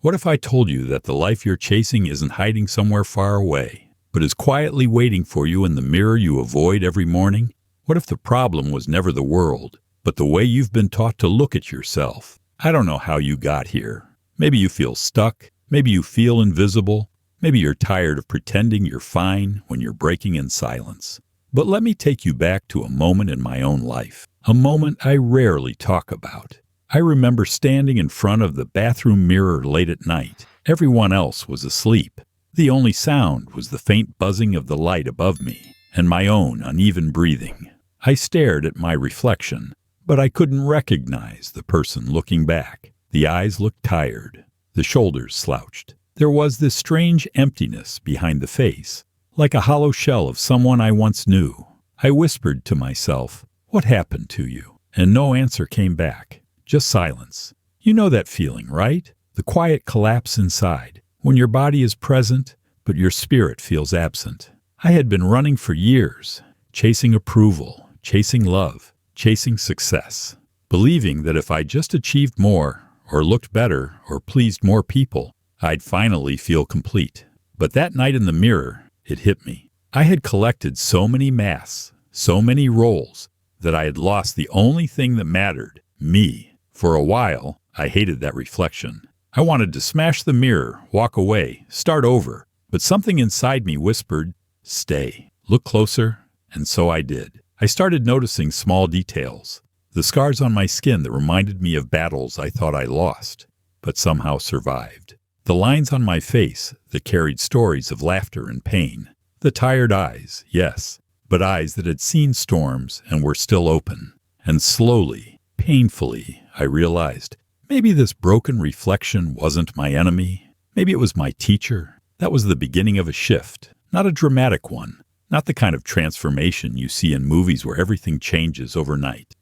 What if I told you that the life you're chasing isn't hiding somewhere far away, but is quietly waiting for you in the mirror you avoid every morning? What if the problem was never the world, but the way you've been taught to look at yourself? I don't know how you got here. Maybe you feel stuck. Maybe you feel invisible. Maybe you're tired of pretending you're fine when you're breaking in silence. But let me take you back to a moment in my own life, a moment I rarely talk about. I remember standing in front of the bathroom mirror late at night. Everyone else was asleep. The only sound was the faint buzzing of the light above me and my own uneven breathing. I stared at my reflection, but I couldn't recognize the person looking back. The eyes looked tired. The shoulders slouched. There was this strange emptiness behind the face, like a hollow shell of someone I once knew. I whispered to myself, "What happened to you?" And no answer came back, just silence. You know that feeling, right? The quiet collapse inside, when your body is present, but your spirit feels absent. I had been running for years, chasing approval, chasing love, chasing success, believing that if I just achieved more, or looked better, or pleased more people, I'd finally feel complete. But that night in the mirror, it hit me. I had collected so many masks, so many roles, that I had lost the only thing that mattered, me. For a while, I hated that reflection. I wanted to smash the mirror, walk away, start over. But something inside me whispered, "Stay, look closer," and so I did. I started noticing small details. The scars on my skin that reminded me of battles I thought I lost, but somehow survived. The lines on my face that carried stories of laughter and pain. The tired eyes, yes, but eyes that had seen storms and were still open. And slowly, painfully, I realized maybe this broken reflection wasn't my enemy. Maybe it was my teacher. That was the beginning of a shift, not a dramatic one, not the kind of transformation you see in movies where everything changes overnight.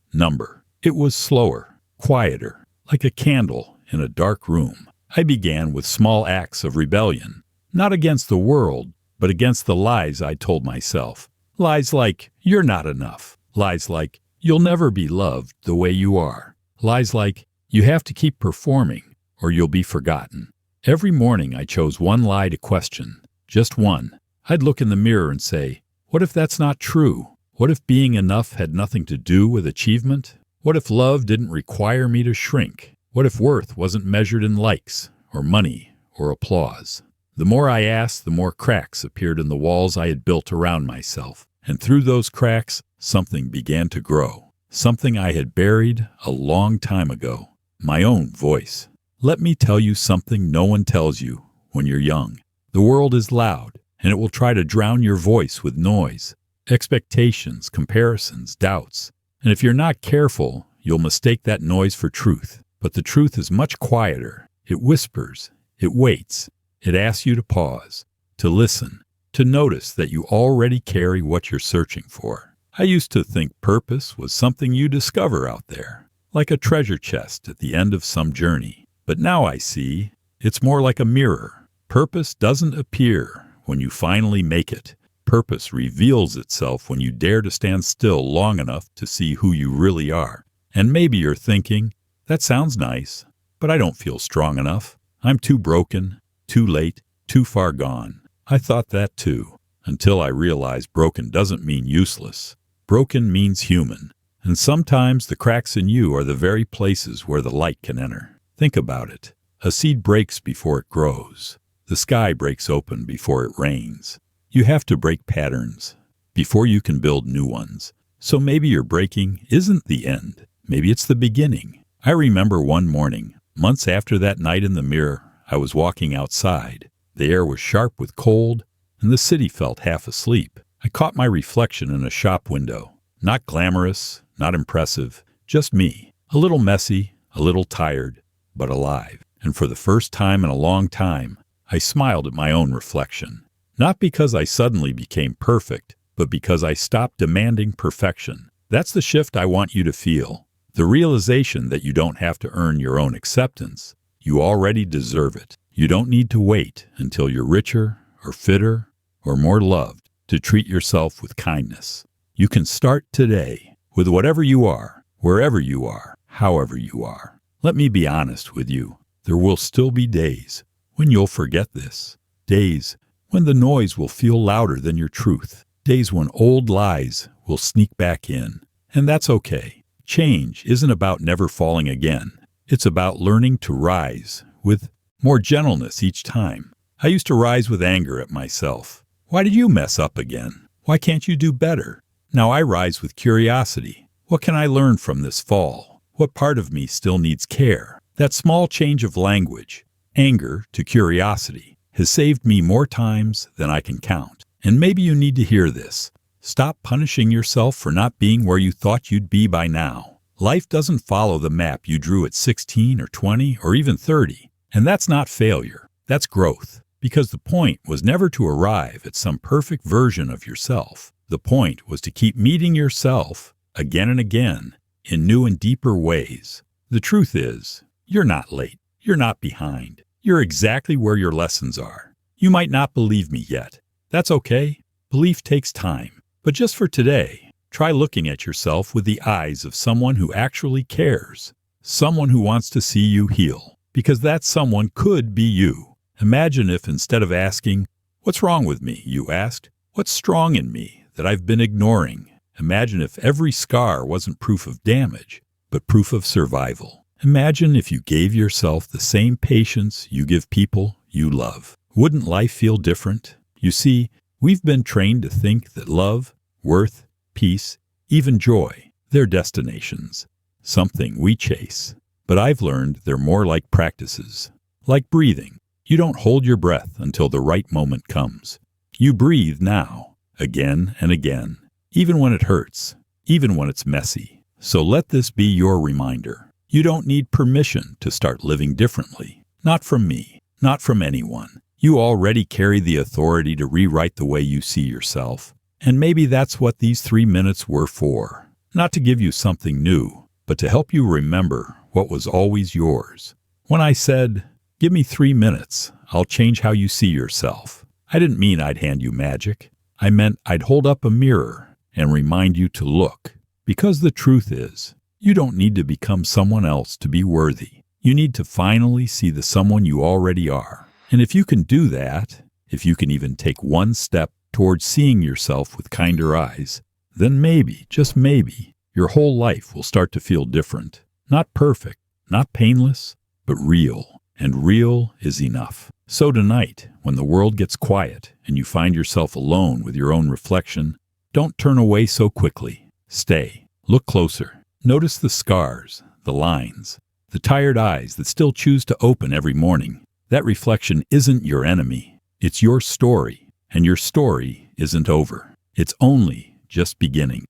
It was slower, quieter, like a candle in a dark room. I began with small acts of rebellion, not against the world, but against the lies I told myself. Lies like, "You're not enough." Lies like, "You'll never be loved the way you are." Lies like, "You have to keep performing or you'll be forgotten." Every morning I chose one lie to question, just one. I'd look in the mirror and say, what if that's not true? What if being enough had nothing to do with achievement? What if love didn't require me to shrink? What if worth wasn't measured in likes, or money, or applause? The more I asked, the more cracks appeared in the walls I had built around myself. And through those cracks, something began to grow. Something I had buried a long time ago. My own voice. Let me tell you something no one tells you when you're young. The world is loud, and it will try to drown your voice with noise. Expectations, comparisons, doubts. And if you're not careful, you'll mistake that noise for truth. But the truth is much quieter. It whispers. It waits. It asks you to pause, to listen, to notice that you already carry what you're searching for. I used to think purpose was something you discover out there, like a treasure chest at the end of some journey. But now I see it's more like a mirror. Purpose doesn't appear when you finally make it. Purpose reveals itself when you dare to stand still long enough to see who you really are. And maybe you're thinking, that sounds nice, but I don't feel strong enough. I'm too broken, too late, too far gone. I thought that too, until I realized broken doesn't mean useless. Broken means human. And sometimes the cracks in you are the very places where the light can enter. Think about it. A seed breaks before it grows. The sky breaks open before it rains. You have to break patterns before you can build new ones. So maybe your breaking isn't the end. Maybe it's the beginning. I remember one morning, months after that night in the mirror, I was walking outside. The air was sharp with cold, and the city felt half asleep. I caught my reflection in a shop window. Not glamorous, not impressive, just me. A little messy, a little tired, but alive. And for the first time in a long time, I smiled at my own reflection. Not because I suddenly became perfect, but because I stopped demanding perfection. That's the shift I want you to feel. The realization that you don't have to earn your own acceptance. You already deserve it. You don't need to wait until you're richer or fitter or more loved to treat yourself with kindness. You can start today with whatever you are, wherever you are, however you are. Let me be honest with you. there will still be days when you'll forget this. Days when the noise will feel louder than your truth. Days when old lies will sneak back in. And that's okay. Change isn't about never falling again. It's about learning to rise with more gentleness each time. I used to rise with anger at myself. Why did you mess up again? Why can't you do better? Now I rise with curiosity. What can I learn from this fall? What part of me still needs care? That small change of language, anger to curiosity, has saved me more times than I can count. And maybe you need to hear this. Stop punishing yourself for not being where you thought you'd be by now. Life doesn't follow the map you drew at 16 or 20 or even 30. And that's not failure. That's growth. Because the point was never to arrive at some perfect version of yourself. The point was to keep meeting yourself again and again in new and deeper ways. The truth is, you're not late. You're not behind. You're exactly where your lessons are. You might not believe me yet. That's okay. Belief takes time. But just for today, try looking at yourself with the eyes of someone who actually cares. Someone who wants to see you heal. Because that someone could be you. Imagine if instead of asking, "What's wrong with me?" you asked, "What's strong in me that I've been ignoring?" Imagine if every scar wasn't proof of damage, but proof of survival. Imagine if you gave yourself the same patience you give people you love. Wouldn't life feel different? You see, we've been trained to think that love, worth, peace, even joy, they're destinations, something we chase. But I've learned they're more like practices, like breathing. You don't hold your breath until the right moment comes. You breathe now, again and again, even when it hurts, even when it's messy. So let this be your reminder. You don't need permission to start living differently. Not from me, not from anyone. You already carry the authority to rewrite the way you see yourself. And maybe that's what these 3 minutes were for. Not to give you something new, but to help you remember what was always yours. When I said, "Give me 3 minutes, I'll change how you see yourself," I didn't mean I'd hand you magic. I meant I'd hold up a mirror and remind you to look. Because the truth is, you don't need to become someone else to be worthy. You need to finally see the someone you already are. And if you can do that, if you can even take one step towards seeing yourself with kinder eyes, then maybe, just maybe, your whole life will start to feel different. Not perfect, not painless, but real. And real is enough. So tonight, when the world gets quiet and you find yourself alone with your own reflection, don't turn away so quickly. Stay. Look closer. Notice the scars, the lines, the tired eyes that still choose to open every morning. That reflection isn't your enemy. It's your story. And your story isn't over. It's only just beginning.